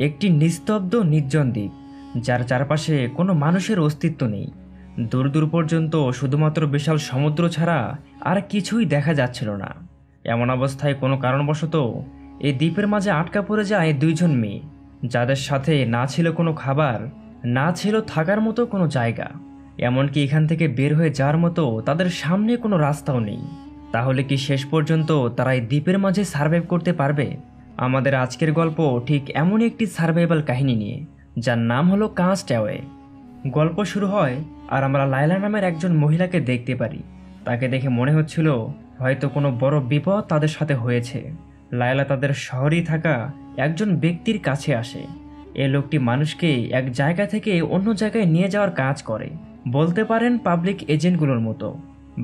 একটি নিস্তব্ধ নির্জন দ্বীপ, যার চারপাশে কোনো মানুষের অস্তিত্ব নেই। দূর দূর পর্যন্ত শুধুমাত্র বিশাল সমুদ্র ছাড়া আর কিছুই দেখা যাচ্ছিল না। এমন অবস্থায় কোনো কারণবশত এই দ্বীপের মাঝে আটকা পড়ে যায় দুইজন মেয়ে, যাদের সাথে না ছিল কোনো খাবার, না ছিল থাকার মতো কোনো জায়গা, এমনকি এখান থেকে বের হয়ে যাওয়ার মতো তাদের সামনে কোনো রাস্তাও নেই। তাহলে কি শেষ পর্যন্ত তারা এই দ্বীপের মাঝে সার্ভাইভ করতে পারবে? আমাদের আজকের গল্প ঠিক এমন একটি সার্ভাইভাল কাহিনী নিয়ে, যার নাম হলো কাস্ট অ্যাওয়ে। গল্প শুরু হয় আর আমরা লায়লা নামের একজন মহিলাকে দেখতে পারি। তাকে দেখে মনে হচ্ছিল হয়তো কোনো বড় বিপদ তাদের সাথে হয়েছে। লায়লা তাদের শহরেই থাকা একজন ব্যক্তির কাছে আসে। এই লোকটি মানুষকে এক জায়গা থেকে অন্য জায়গায় নিয়ে যাওয়ার কাজ করে, বলতে পারেন পাবলিক এজেন্টগুলোর মতো।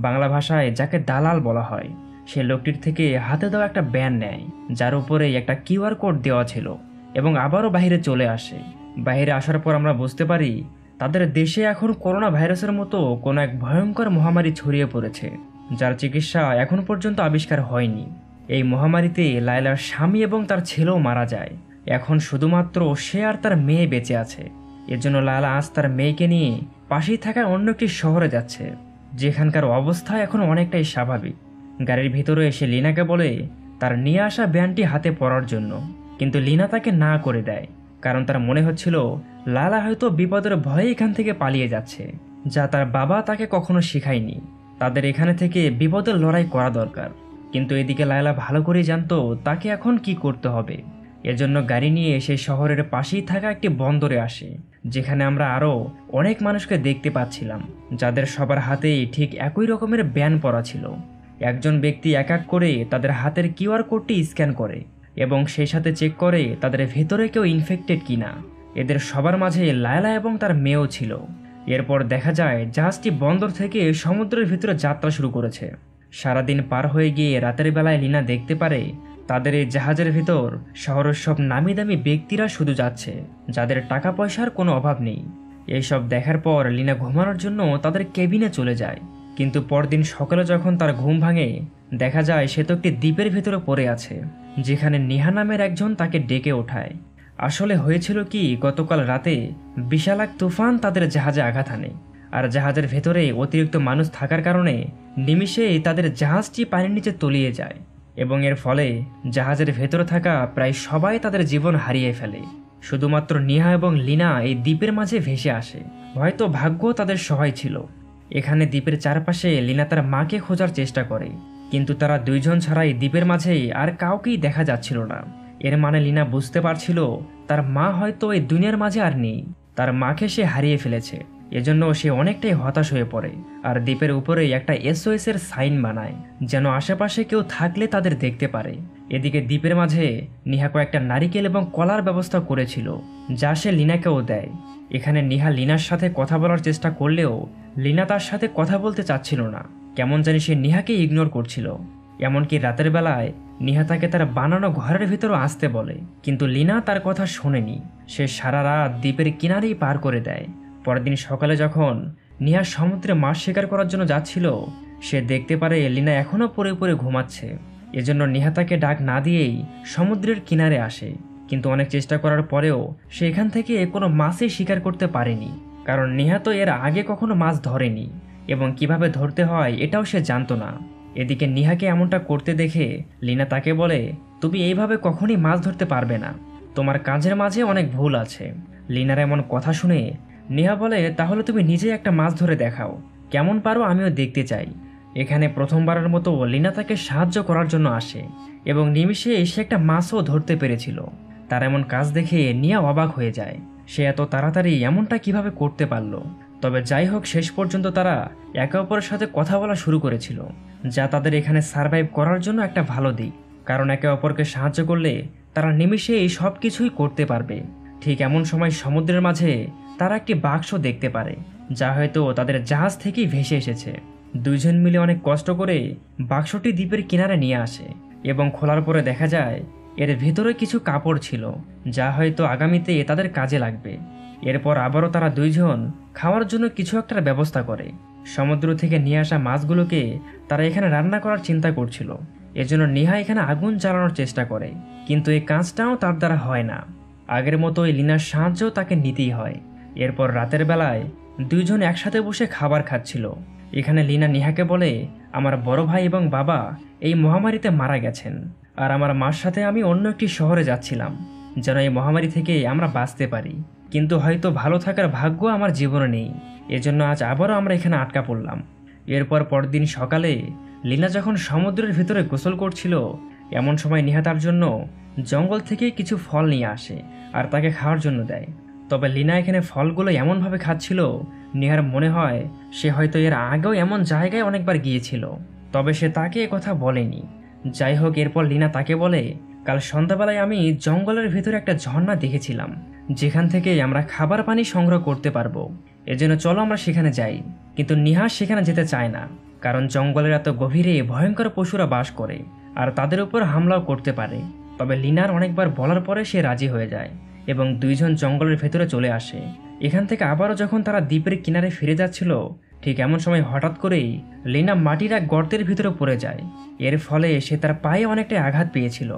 বাংলা ভাষায় যাকে দালাল বলা হয়। সে লোকটির থেকে হাতে দেওয়া একটা ব্যান নেয়, যার উপরে একটা কিউআর কোড দেওয়া ছিল, এবং আবারও বাইরে চলে আসে। বাইরে আসার পর আমরা বুঝতে পারি তাদের দেশে এখন করোনা ভাইরাসের মতো কোনো এক ভয়ঙ্কর মহামারী ছড়িয়ে পড়েছে, যার চিকিৎসা এখন পর্যন্ত আবিষ্কার হয়নি। এই মহামারীতে লায়লার স্বামী এবং তার ছেলেও মারা যায়। এখন শুধুমাত্র সে আর তার মেয়ে বেঁচে আছে। এর জন্য লায়লা আজ তার মেয়েকে নিয়ে পাশেই থাকা অন্য একটি শহরে যাচ্ছে, যেখানকার অবস্থা এখন অনেকটাই স্বাভাবিক। গাড়ির ভিতরে এসে লিনাকে বলে তার নিয়ে আসা ব্যানটি হাতে পরার জন্য, কিন্তু লিনা তাকে না করে দেয়, কারণ তার মনে হচ্ছিল লায়লা হয়তো বিপদের ভয়ে এখান থেকে পালিয়ে যাচ্ছে, যা তার বাবা তাকে কখনো শেখায়নি। তাদের এখানে থেকে বিপদের লড়াই করা দরকার। কিন্তু এদিকে লায়লা ভালো করেই জানতো তাকে এখন কি করতে হবে। এজন্য গাড়ি নিয়ে সেই শহরের পাশেই থাকা একটি বন্দরে আসে, যেখানে আমরা আরও অনেক মানুষকে দেখতে পাচ্ছিলাম, যাদের সবার হাতেই ঠিক একই রকমের ব্যান পরা ছিল। একজন ব্যক্তি এক এক করে তাদের হাতের কিউআর কোডটি স্ক্যান করে এবং সেই সাথে চেক করে তাদের ভেতরে কেউ ইনফেক্টেড কিনা। এদের সবার মাঝে লায়লা এবং তার মেয়েও ছিল। এরপর দেখা যায় জাহাজটি বন্দর থেকে সমুদ্রের ভিতরে যাত্রা শুরু করেছে। সারাদিন পার হয়ে গিয়ে রাতের বেলায় লিনা দেখতে পারে তাদের এই জাহাজের ভিতর শহরের সব নামি দামি ব্যক্তিরা শুধু যাচ্ছে, যাদের টাকা পয়সার কোনো অভাব নেই। এইসব দেখার পর লিনা ঘুমানোর জন্য তাদের কেবিনে চলে যায়। কিন্তু পরদিন সকালে যখন তার ঘুম ভাঙে, দেখা যায় সে তো একটি দ্বীপের ভেতরে পড়ে আছে, যেখানে নেহা নামের একজন তাকে ডেকে ওঠায়। আসলে হয়েছিল কি, গতকাল রাতে বিশাল এক তুফান তাদের জাহাজে আঘাত হানে, আর জাহাজের ভেতরে অতিরিক্ত মানুষ থাকার কারণে নিমিষেই তাদের জাহাজটি পানির নিচে তলিয়ে যায়, এবং এর ফলে জাহাজের ভেতরে থাকা প্রায় সবাই তাদের জীবন হারিয়ে ফেলে। শুধুমাত্র নেহা এবং লিনা এই দ্বীপের মাঝে ভেসে আসে। হয়তো ভাগ্য তাদের সহায় ছিল। এখানে দ্বীপের চারপাশে লিনা তার মাকে খোঁজার চেষ্টা করে, কিন্তু তারা দুইজন ছাড়াই দ্বীপের মাঝেই আর কাউকেই দেখা যাচ্ছিল না। এর মানে লিনা বুঝতে পারছিল তার মা হয়তো এই দুনিয়ার মাঝে আর নেই। তার মাকে সে হারিয়ে ফেলেছে। এজন্য সে অনেকটাই হতাশ হয়ে পড়ে, আর দ্বীপের উপরেই একটা এসওএস এর সাইন বানায়, যেন আশেপাশে কেউ থাকলে তাদের দেখতে পারে। এদিকে দ্বীপের মাঝে নিহা কয়েকটা নারিকেল এবং কলার ব্যবস্থা করেছিল, যা সে লিনাকেও দেয়। এখানে নিহা লিনার সাথে কথা বলার চেষ্টা করলেও লিনা তার সাথে কথা বলতে চাচ্ছিল না। কেমন জানি সে নিহাকে ইগনোর করছিল। এমনকি রাতের বেলায় নিহা তাকে তার বানানো ঘরের ভিতরও আসতে বলে, কিন্তু লিনা তার কথা শোনেনি। সে সারা রাত দ্বীপের কিনারেই পার করে দেয়। পরের দিন সকালে যখন নিহা সমুদ্রে মাছ শিকার করার জন্য যাচ্ছিল, সে দেখতে পারে লিনা এখনও পড়ে পড়ে ঘুমাচ্ছে। এজন্য নিহা তাকে ডাক না দিয়েই সমুদ্রের কিনারে আসে, কিন্তু অনেক চেষ্টা করার পরেও সে এখান থেকে কোনো মাছই শিকার করতে পারেনি, কারণ নেহা তো এর আগে কখনো মাছ ধরেনি, এবং কিভাবে ধরতে হয় এটাও সে জানতো না। এদিকে নিহাকে এমনটা করতে দেখে লিনা তাকে বলে, তুমি এইভাবে কখনই মাছ ধরতে পারবে না, তোমার কাজের মাঝে অনেক ভুল আছে। লিনার এমন কথা শুনে নেহা বলে, তাহলে তুমি নিজেই একটা মাছ ধরে দেখাও, কেমন পারো আমিও দেখতে চাই। এখানে প্রথমবারের মতো লিনা তাকে সাহায্য করার জন্য আসে, এবং নিমিষে সে একটা মাছও ধরতে পেরেছিল। তার এমন কাজ দেখে নিয়া অবাক হয়ে যায়, সে এত তাড়াতাড়ি এমনটা কিভাবে করতে পারলো। তবে যাই হোক, শেষ পর্যন্ত তারা একে অপরের সাথে কথা বলা শুরু করেছিল, যা তাদের এখানে সার্ভাইভ করার জন্য একটা ভালো দিক, কারণ একে অপরকে সাহায্য করলে তারা নিমিষে এই সব কিছুই করতে পারবে। ঠিক এমন সময় সমুদ্রের মাঝে তারা একটি বাক্স দেখতে পারে, যা হয়তো তাদের জাহাজ থেকেই ভেসে এসেছে। দুইজন মিলে অনেক কষ্ট করে বাক্সটি দ্বীপের কিনারে নিয়ে আসে, এবং খোলার পরে দেখা যায় এর ভেতরে কিছু কাপড় ছিল, যা হয়তো আগামীতে তাদের কাজে লাগবে। এরপর আবারও তারা দুইজন খাওয়ার জন্য কিছু একটার ব্যবস্থা করে। সমুদ্র থেকে নিয়ে আসা মাছগুলোকে তারা এখানে রান্না করার চিন্তা করছিল। এজন্য নেহা এখানে আগুন জ্বালানোর চেষ্টা করে, কিন্তু এই কাজটাও তার দ্বারা হয় না। আগের মতোই লিনার সাহায্য তাকে নিতেই হয়। এরপর রাতের বেলায় দুইজন একসাথে বসে খাবার খাচ্ছিল। এখানে লিনা নেহাকে বলে, আমার বড় ভাই এবং বাবা এই মহামারীতে মারা গেছেন, আর আমার মার সাথে আমি অন্য একটি শহরে যাচ্ছিলাম যেন এই মহামারী থেকে আমরা বাঁচতে পারি, কিন্তু হয়তো ভালো থাকার ভাগ্য আমার জীবনে নেই, এজন্য আজ আবারও আমরা এখানে আটকা পড়লাম। এরপর পরদিন সকালে লিনা যখন সমুদ্রের ভিতরে গোসল করছিল, এমন সময় নেহা তার জন্য জঙ্গল থেকে কিছু ফল নিয়ে আসে আর তাকে খাওয়ার জন্য দেয়। তবে লিনা এখানে ফলগুলো এমনভাবে খাচ্ছিল, নেহার মনে হয় সে হয়তো এর আগেও এমন জায়গায় অনেকবার গিয়েছিল, তবে সে তাকে কথা বলেনি। যাই হোক, এরপর লিনা তাকে বলে, কাল সন্ধ্যাবেলায় আমি জঙ্গলের ভিতরে একটা ঝর্ণা দেখেছিলাম যেখান থেকে আমরা খাবার পানি সংগ্রহ করতে পারবো, এজন্য চলো আমরা সেখানে যাই। কিন্তু নেহা সেখানে যেতে চায় না, কারণ জঙ্গলের এত গভীরে ভয়ঙ্কর পশুরা বাস করে আর তাদের উপর হামলাও করতে পারে। তবে লিনার অনেকবার বলার পরে সে রাজি হয়ে যায় এবং দুইজন জঙ্গলের ভেতরে চলে আসে। এখান থেকে আবারও যখন তারা দ্বীপের কিনারে ফিরে যাচ্ছিল, ঠিক এমন সময় হঠাৎ করেই লিনা মাটির এক গর্তের ভিতরে পড়ে যায়। এর ফলে সে তার পায়ে অনেকটাই আঘাত পেয়েছিল।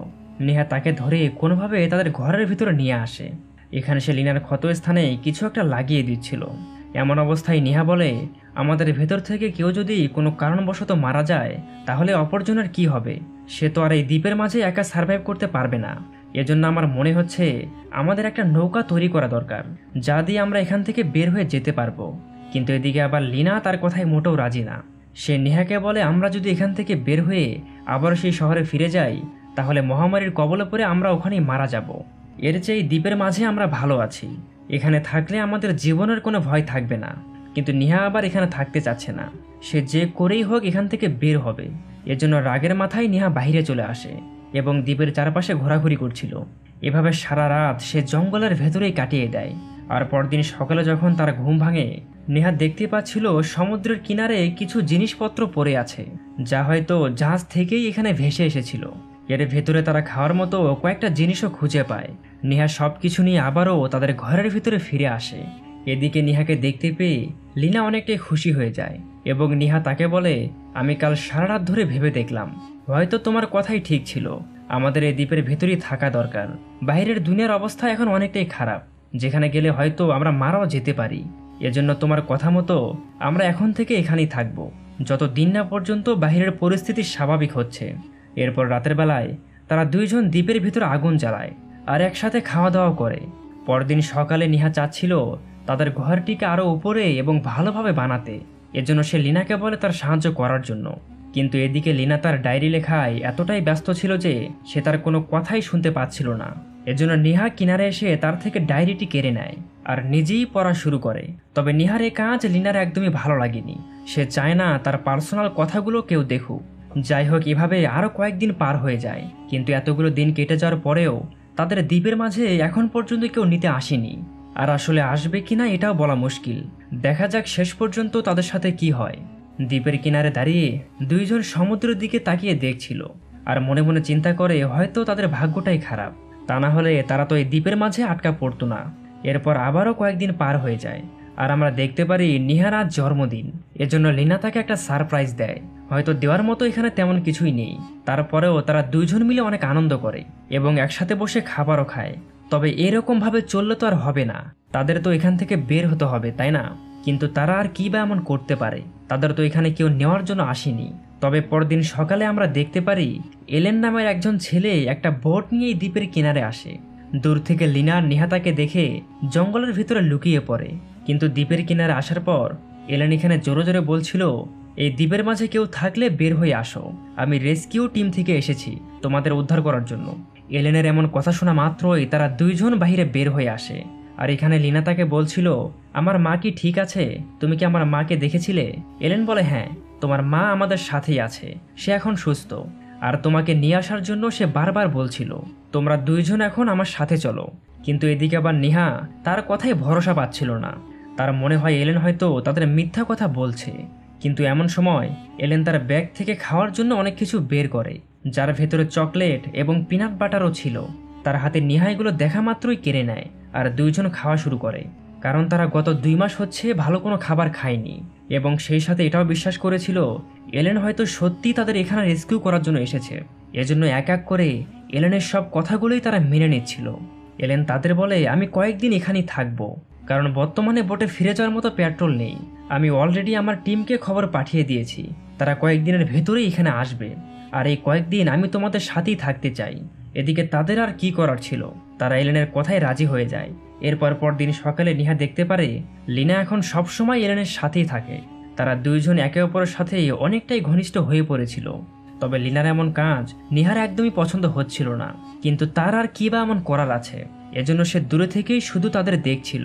নেহা তাকে ধরে কোনোভাবে তাদের ঘরের ভিতরে নিয়ে আসে। এখানে সে লিনার ক্ষতস্থানে কিছু একটা লাগিয়ে দিচ্ছিল। এমন অবস্থায় নেহা বলে, আমাদের ভেতর থেকে কেউ যদি কোনো কারণবশত মারা যায় তাহলে অপরজনের কি হবে? সে তো আর এই দ্বীপের মাঝে একা সার্ভাইভ করতে পারবে না। এজন্য আমার মনে হচ্ছে আমাদের একটা নৌকা তৈরি করা দরকার, যা দিয়ে আমরা এখান থেকে বের হয়ে যেতে পারবো। কিন্তু এদিকে আবার লিনা তার কথায় মোটেও রাজি না। সে নেহাকে বলে, আমরা যদি এখান থেকে বের হয়ে আবার সেই শহরে ফিরে যাই তাহলে মহামারীর কবলে পড়ে আমরা ওখানেই মারা যাব। এর চেয়ে দ্বীপের মাঝে আমরা ভালো আছি, এখানে থাকলে আমাদের জীবনের কোনো ভয় থাকবে না। কিন্তু নেহা আবার এখানে থাকতে চাচ্ছে না, সে যে করেই হোক এখান থেকে বের হবে। এজন্য রাগের মাথায় নেহা বাইরে চলে আসে এবং দ্বীপের চারপাশে ঘোরাঘুরি করছিল। এভাবে সারা রাত সে জঙ্গলের ভেতরেই কাটিয়ে দেয়। আর পরদিন সকালে যখন তার ঘুম ভাঙে, নেহা দেখতে পাচ্ছিল সমুদ্রের কিনারে কিছু জিনিসপত্র পড়ে আছে, যা হয়তো জাহাজ থেকেই এখানে ভেসে এসেছিল। এর ভেতরে তারা খাওয়ার মতো কয়েকটা জিনিসও খুঁজে পায়। নেহা সবকিছু নিয়ে আবারও তাদের ঘরের ভিতরে ফিরে আসে। এদিকে নেহাকে দেখতে পেয়ে লিনা অনেকটাই খুশি হয়ে যায় এবং নেহা তাকে বলে, আমি কাল সারা রাত ধরে ভেবে দেখলাম, হয়তো তোমার কথাই ঠিক ছিল, আমাদের এই দ্বীপের ভেতরেই থাকা দরকার। বাইরের দুনিয়ার অবস্থা এখন অনেকটাই খারাপ, যেখানে গেলে হয়তো আমরা মারাও যেতে পারি। এজন্য তোমার কথা মতো আমরা এখন থেকে এখানেই থাকব, যত দিন না পর্যন্ত বাইরের পরিস্থিতি স্বাভাবিক হচ্ছে। এরপর রাতের বেলায় তারা দুইজন দ্বীপের ভিতরে আগুন জ্বালায় আর একসাথে খাওয়া দাওয়া করে। পরদিন সকালে নেহা চাচ্ছিল তাদের ঘরটিকে আরও উপরে এবং ভালোভাবে বানাতে, এজন্য সে লিনাকে বলে তার সাহায্য করার জন্য। কিন্তু এদিকে লিনা তার ডায়েরি লেখায় এতটাই ব্যস্ত ছিল যে সে তার কোনো কথাই শুনতে পাচ্ছিল না। এজন্য নেহা কিনারে এসে তার থেকে ডায়েরিটি কেড়ে নেয় আর নিজেই পড়া শুরু করে। তবে নেহার এই কাজ লিনার একদমই ভালো লাগেনি, সে চায় না তার পার্সোনাল কথাগুলো কেউ দেখুক। যাই হোক, এভাবে আরও কয়েকদিন পার হয়ে যায়, কিন্তু এতগুলো দিন কেটে যাওয়ার পরেও তাদের দ্বীপের মাঝে এখন পর্যন্ত কেউ নিতে আসেনি। আর আসলে আসবে কিনা এটাও বলা মুশকিল। দেখা যাক শেষ পর্যন্ত তাদের সাথে কি হয়। দ্বীপের কিনারে দাঁড়িয়ে দুইজন সমুদ্রের দিকে তাকিয়ে দেখছিল আর মনে মনে চিন্তা করে হয়তো তাদের ভাগ্যটাই খারাপ, তা না হলে তারা তো এই দ্বীপের মাঝে আটকা পড়তো না। এরপর আবারও কয়েকদিন পার হয়ে যায় আর আমরা দেখতে পারি নেহার আজ জন্মদিন, এজন্য লিনা তাকে একটা সারপ্রাইজ দেয়। হয়তো দেওয়ার মতো এখানে তেমন কিছুই নেই, তারপরেও তারা দুইজন মিলে অনেক আনন্দ করে এবং একসাথে বসে খাবারও খায়। তবে এরকম ভাবে চললে তো আর হবে না, তাদের তো এখান থেকে বের হতে হবে, তাই না? কিন্তু তারা আর কি বা এমন করতে পারে, তাদের তো এখানে কেউ নেওয়ার জন্য আসেনি। তবে পরদিন সকালে আমরা দেখতে পারি এলেন নামের একজন ছেলে একটা বোট নিয়ে এই দ্বীপের কিনারে আসে। দূর থেকে লিনা আর নেহা তাকে দেখে জঙ্গলের ভিতরে লুকিয়ে পড়ে, কিন্তু দ্বীপের কিনারে আসার পর এলেন এখানে জোরে জোরে বলছিল, এই দ্বীপের মাঝে কেউ থাকলে বের হয়ে আসো, আমি রেস্কিউ টিম থেকে এসেছি তোমাদের উদ্ধার করার জন্য। এলেনের এমন কথা শোনা মাত্রই তারা দুইজন বাইরে বের হয়ে আসে। আর এখানে লিনা তাকে বলছিল, আমার মা কি ঠিক আছে? তুমি কি আমার মাকে দেখেছিলে? এলেন বলে, হ্যাঁ, তোমার মা আমাদের সাথেই আছে, সে এখন সুস্থ, আর তোমাকে নিয়ে আসার জন্য সে বারবার বলছিল, তোমরা দুইজন এখন আমার সাথে চলো। কিন্তু এদিকে আবার নেহা তার কথায় ভরসা পাচ্ছিল না, তার মনে হয় এলেন হয়তো তাদের মিথ্যা কথা বলছে। কিন্তু এমন সময় এলেন তার ব্যাগ থেকে খাওয়ার জন্য অনেক কিছু বের করে, যার ভেতরে চকলেট এবং পিনাট বাটারও ছিল। তার হাতে নেহা এগুলো দেখা মাত্রই কেড়ে নেয় আর দুইজন খাওয়া শুরু করে, কারণ তারা গত 2 মাস হচ্ছে ভালো কোনো খাবার খায়নি এবং সেই সাথে এটাও বিশ্বাস করেছিল এলেন হয়তো সত্যি তাদের এখানে রেস্কিউ করার জন্য এসেছে। এজন্য এক এক করে এলেনের সব কথাগুলোই তারা মেনে নিচ্ছিল। এলেন তাদের বলে, আমি কয়েকদিন এখানেই থাকবো, কারণ বর্তমানে বোটে ফিরে যাওয়ার মতো পেট্রোল নেই। আমি অলরেডি আমার টিমকে খবর পাঠিয়ে দিয়েছি, তারা কয়েকদিনের ভেতরেই এখানে আসবে, আর এই কয়েকদিন আমি তোমাদের সাথেই থাকতে চাই। এদিকে তাদের আর কি করার ছিল, তারা এলেনের কথায় রাজি হয়ে যায়। এরপর পরদিন সকালে নিহা দেখতে পারে লিনা এখন সবসময় এলেনের সাথেই থাকে। তারা দুইজন একে অপরের সাথে অনেকটাই ঘনিষ্ঠ হয়ে পড়েছিল। তবে লিনার এমন কাজ নিহার একদমই পছন্দ হচ্ছিল না, কিন্তু তার আর কি বা এমন করার আছে, এজন্য সে দূরে থেকেই শুধু তাদের দেখছিল।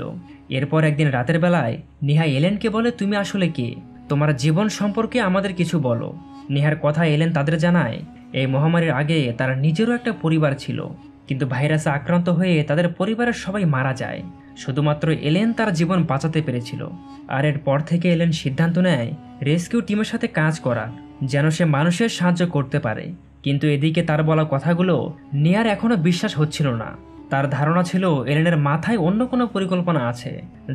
এরপর একদিন রাতের বেলায় নিহা এলেনকে বলে, তুমি আসলে কে? তোমার জীবন সম্পর্কে আমাদের কিছু বলো। নিহার কথা এলেন তাদের জানায়, এই মহামারীর আগে তার নিজেরও একটা পরিবার ছিল, কিন্তু ভাইরাসে আক্রান্ত হয়ে তাদের পরিবারের সবাই মারা যায়। শুধুমাত্র এলেন তার জীবন বাঁচাতে পেরেছিল। আর এরপর থেকে এলেন সিদ্ধান্ত নেয় রেস্কিউ টিমের সাথে কাজ করার, যেন সে মানুষের সাহায্য করতে পারে। কিন্তু এদিকে তার বলা কথাগুলো নিয়ার এখনো বিশ্বাস হচ্ছিল না। তার ধারণা ছিল এলেনের মাথায় অন্য কোনো পরিকল্পনা আছে,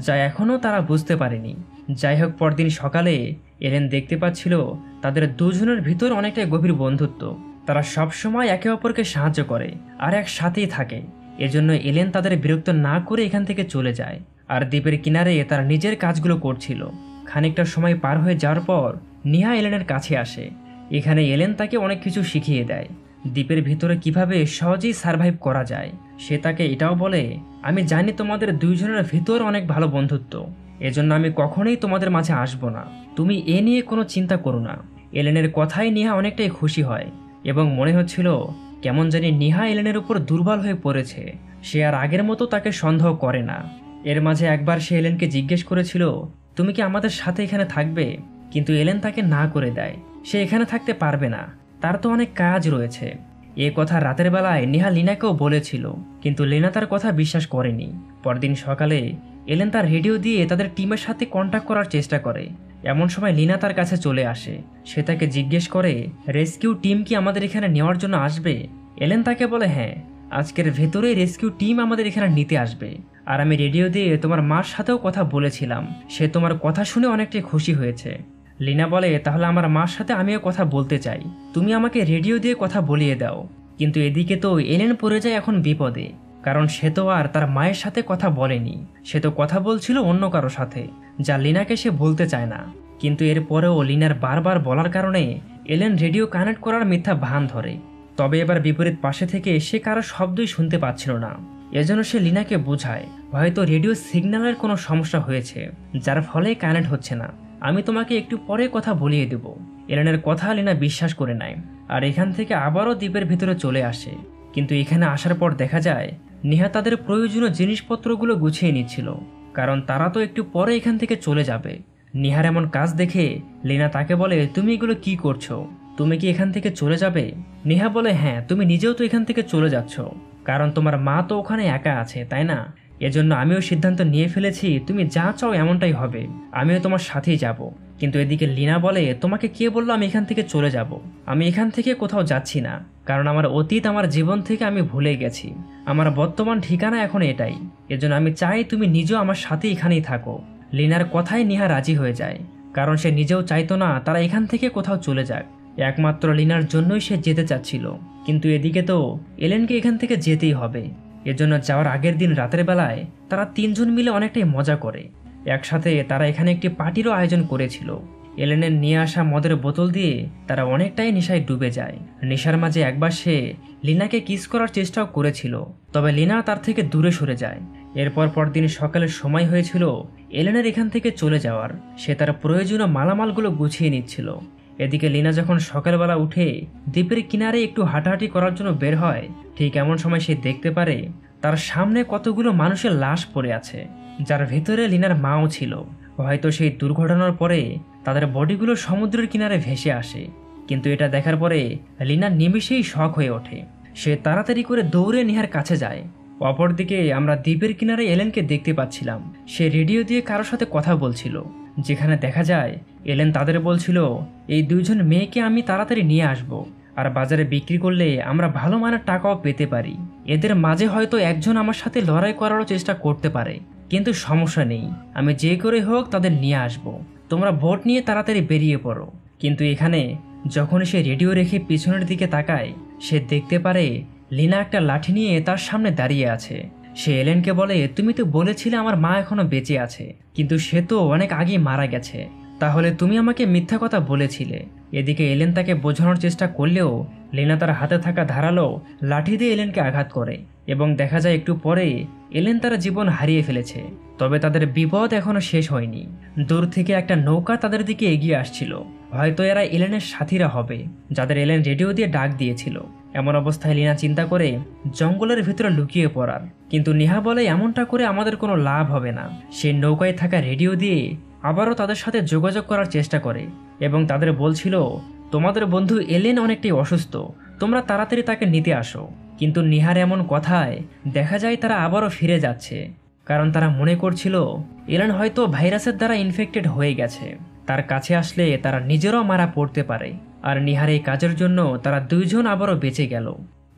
যা এখনও তারা বুঝতে পারেনি। যাই হোক, পরদিন সকালে এলেন দেখতে পাচ্ছিল তাদের দুজনের ভিতর অনেকটাই গভীর বন্ধুত্ব। তারা সবসময় একে অপরকে সাহায্য করে আর একসাথেই থাকে। এজন্য এলেন তাদের বিরক্ত না করে এখান থেকে চলে যায়, আর দ্বীপের কিনারে তার নিজের কাজগুলো করছিল। খানিকটা সময় পার হয়ে যাওয়ার পর নিহা এলেনের কাছে আসে। এখানে এলেন তাকে অনেক কিছু শিখিয়ে দেয়, দ্বীপের ভিতরে কিভাবে সহজেই সার্ভাইভ করা যায়। সে তাকে এটাও বলে, আমি জানি তোমাদের দুইজনের ভিতর অনেক ভালো বন্ধুত্ব, এজন্য আমি কখনোই তোমাদের মাঝে আসবো না, তুমি এ নিয়ে কোনো চিন্তা করো না। এলেনের কথায় নিহা অনেকটাই খুশি হয়, এবং মনে হচ্ছিল কেমন জানি নিহা এলেনের উপর দুর্বল হয়ে পড়েছে। সে আর আগের মতো তাকে সন্দেহ করে না। এর মাঝে একবার সে এলেনকে জিজ্ঞেস করেছিল, তুমি কি আমাদের সাথে এখানে থাকবে? কিন্তু এলেন তাকে না করে দেয়, সে এখানে থাকতে পারবে না, তার তো অনেক কাজ রয়েছে। এ কথা রাতের বেলায় নিহা লিনাকেও বলেছিল, কিন্তু লিনা তার কথা বিশ্বাস করেনি। পরদিন সকালে এলেন তার রেডিও দিয়ে তাদের টিমের সাথে কন্ট্যাক্ট করার চেষ্টা করে। এমন সময় লিনা তার কাছে চলে আসে। সে তাকে জিজ্ঞেস করে, রেস্কিউ টিম কি আমাদের এখানে নেওয়ার জন্য আসবে? এলেন তাকে বলে, হ্যাঁ, আজকের ভেতরে রেস্কিউ টিম আমাদের এখানে নিতে আসবে। আর আমি রেডিও দিয়ে তোমার মার সাথেও কথা বলেছিলাম, সে তোমার কথা শুনে অনেকটাই খুশি হয়েছে। লিনা বলে, তাহলে আমার মার সাথে আমিও কথা বলতে চাই, তুমি আমাকে রেডিও দিয়ে কথা বলিয়ে দাও। কিন্তু এদিকে তো এলেন পড়ে যায় এখন বিপদে, কারণ সে তো আর তার মায়ের সাথে কথা বলেনি, সে তো কথা বলছিল অন্য কারো সাথে, যা লিনাকে সে বলতে চায় না। কিন্তু এরপরেও লিনার বারবার বলার কারণে এলেন রেডিও কানেক্ট করার মিথ্যা ভান ধরে। তবে এবার বিপরীত পাশে থেকে সে কারো শব্দই শুনতে পাচ্ছিল না। এজন্য সে লিনাকে বোঝায়, হয়তো রেডিও সিগন্যালের কোনো সমস্যা হয়েছে, যার ফলে কানেক্ট হচ্ছে না, আমি তোমাকে একটু পরে কথা বলিয়ে দেব। এলেনের কথা লিনা বিশ্বাস করে নেয়, আর এখান থেকে আবারও দ্বীপের ভিতরে চলে আসে। কিন্তু এখানে আসার পর দেখা যায় নিহা তাদের প্রয়োজনীয় জিনিসপত্রগুলো গুছিয়ে নিচ্ছিল, কারণ তারা তো একটু পরে এখান থেকে চলে যাবে। নিহার এমন কাজ দেখে লিনা তাকে বলে, তুমি এগুলো কি করছো? তুমি কি এখান থেকে চলে যাবে? নিহা বলে, হ্যাঁ, তুমি নিজেও তো এখান থেকে চলে যাচ্ছ, কারণ তোমার মা তো ওখানে একা আছে, তাই না? এজন্য আমিও সিদ্ধান্ত নিয়ে ফেলেছি, তুমি যা চাও এমনটাই হবে, আমিও তোমার সাথেই যাব। কিন্তু এদিকে লিনা বলে, তোমাকে কে বললো আমি এখান থেকে চলে যাব? আমি এখান থেকে কোথাও যাচ্ছি না, কারণ আমার অতীত আমার জীবন থেকে আমি ভুলে গেছি, আমার বর্তমান ঠিকানা এখন এটাই। এজন্য আমি চাই তুমি নিজেও আমার সাথে এখানেই থাকো। লিনার কথায় নিহা রাজি হয়ে যায়, কারণ সে নিজেও চাইতো না তারা এখান থেকে কোথাও চলে যাক, একমাত্র লিনার জন্যই সে যেতে চাচ্ছিল। কিন্তু এদিকে তো এলেনকে এখান থেকে যেতেই হবে। এজন্য যাওয়ার আগের দিন রাতের বেলায় তারা তিনজন মিলে অনেকটাই মজা করে। একসাথে তারা এখানে একটি পার্টিরও আয়োজন করেছিল। এলেনের নিয়ে আসা মদের বোতল দিয়ে তারা অনেকটাই নেশায় ডুবে যায়। নেশার মাঝে একবার সে লিনাকে কিস করার চেষ্টাও করেছিল, তবে লিনা তার থেকে দূরে সরে যায়। এরপর পরদিন সকালের সময় হয়েছিল এলেনের এখান থেকে চলে যাওয়ার। সে তার প্রয়োজনীয় মালামালগুলো গুছিয়ে নিচ্ছিল। এদিকে লিনা যখন সকালবেলা উঠে দ্বীপের কিনারে একটু হাঁটাহাঁটি করার জন্য বের হয়, ঠিক এমন সময় সে দেখতে পারে তার সামনে কতগুলো মানুষের লাশ পড়ে আছে, যার ভেতরে লিনার মাও ছিল। হয়তো সেই দুর্ঘটনার পরে তাদের বডিগুলো সমুদ্রের কিনারে ভেসে আসে। কিন্তু এটা দেখার পরে লিনা নিমেষেই শক হয়ে ওঠে। সে তাড়াতাড়ি করে দৌড়ে নিহার কাছে যায়। অপরদিকে আমরা দ্বীপের কিনারে এলেনকে দেখতে পাচ্ছিলাম, সে রেডিও দিয়ে কারোর সাথে কথা বলছিল, যেখানে দেখা যায় এলেন তাদের বলছিল, এই দুইজন মেয়েকে আমি তাড়াতাড়ি নিয়ে আসব, আর বাজারে বিক্রি করলে আমরা ভালো মানের টাকাও পেতে পারি। এদের মাঝে হয়তো একজন আমার সাথে লড়াই করারও চেষ্টা করতে পারে, কিন্তু সমস্যা নেই, আমি যে করে হোক তাদের নিয়ে আসব, তোমরা ভোট নিয়ে তাড়াতাড়ি বেরিয়ে পড়ো। কিন্তু এখানে যখন সে রেডিও রেখে পিছনের দিকে তাকায়, সে দেখতে পারে লিনা একটা লাঠি নিয়ে তার সামনে দাঁড়িয়ে আছে। সে এলেনকে বলে, তুমি তো বলেছিলে আমার মা এখনো বেঁচে আছে, কিন্তু সে তো অনেক আগেই মারা গেছে, তাহলে তুমি আমাকে মিথ্যা কথা বলেছিলে। এদিকে এলেন তাকে বোঝানোর চেষ্টা করলেও লেনা তার হাতে থাকা ধারালো লাঠি দিয়ে এলেনকে আঘাত করে এবং দেখা যায় একটু পরে এলেন তার জীবন হারিয়ে ফেলেছে। তবে তাদের বিপদ এখনো শেষ হয়নি। দূর থেকে একটা নৌকা তাদের দিকে এগিয়ে আসছিল। হয়তো এরা এলেনের সাথীরা হবে, যাদের এলেন রেডিও দিয়ে ডাক দিয়েছিল। এমন অবস্থায় লিনা চিন্তা করে জঙ্গলের ভিতরে লুকিয়ে পড়ার, কিন্তু নেহা বলে এমনটা করে আমাদের কোনো লাভ হবে না। সে নৌকায় থাকা রেডিও দিয়ে আবারও তাদের সাথে যোগাযোগ করার চেষ্টা করে এবং তাদের বলছিল, তোমাদের বন্ধু এলেন অনেকটাই অসুস্থ, তোমরা তাড়াতাড়ি তাকে নিতে আসো। কিন্তু নিহার এমন কথায় দেখা যায় তারা আবারও ফিরে যাচ্ছে, কারণ তারা মনে করছিল এলেন হয়তো ভাইরাসের দ্বারা ইনফেক্টেড হয়ে গেছে। তার কাছে আসলে তারা নিজেরাও মারা পড়তে পারে। আর নিহার এই কাজের জন্য তারা দুইজন আবারও বেঁচে গেল।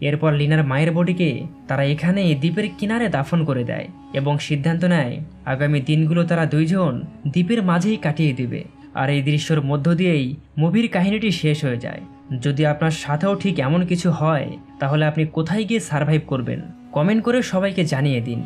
এরপর লিনার মায়ের বডিকে তারা এখানে দ্বীপের কিনারে দাফন করে দেয় এবং সিদ্ধান্ত নেয় আগামী দিনগুলো তারা দুইজন দ্বীপের মাঝেই কাটিয়ে দিবে। আর এই দৃশ্যের মধ্য দিয়েই মুভির কাহিনীটি শেষ হয়ে যায়। যদি আপনার সাথেও ঠিক এমন কিছু হয়, তাহলে আপনি কোথায় গিয়ে সারভাইভ করবেন? কমেন্ট করে সবাইকে জানিয়ে দিন।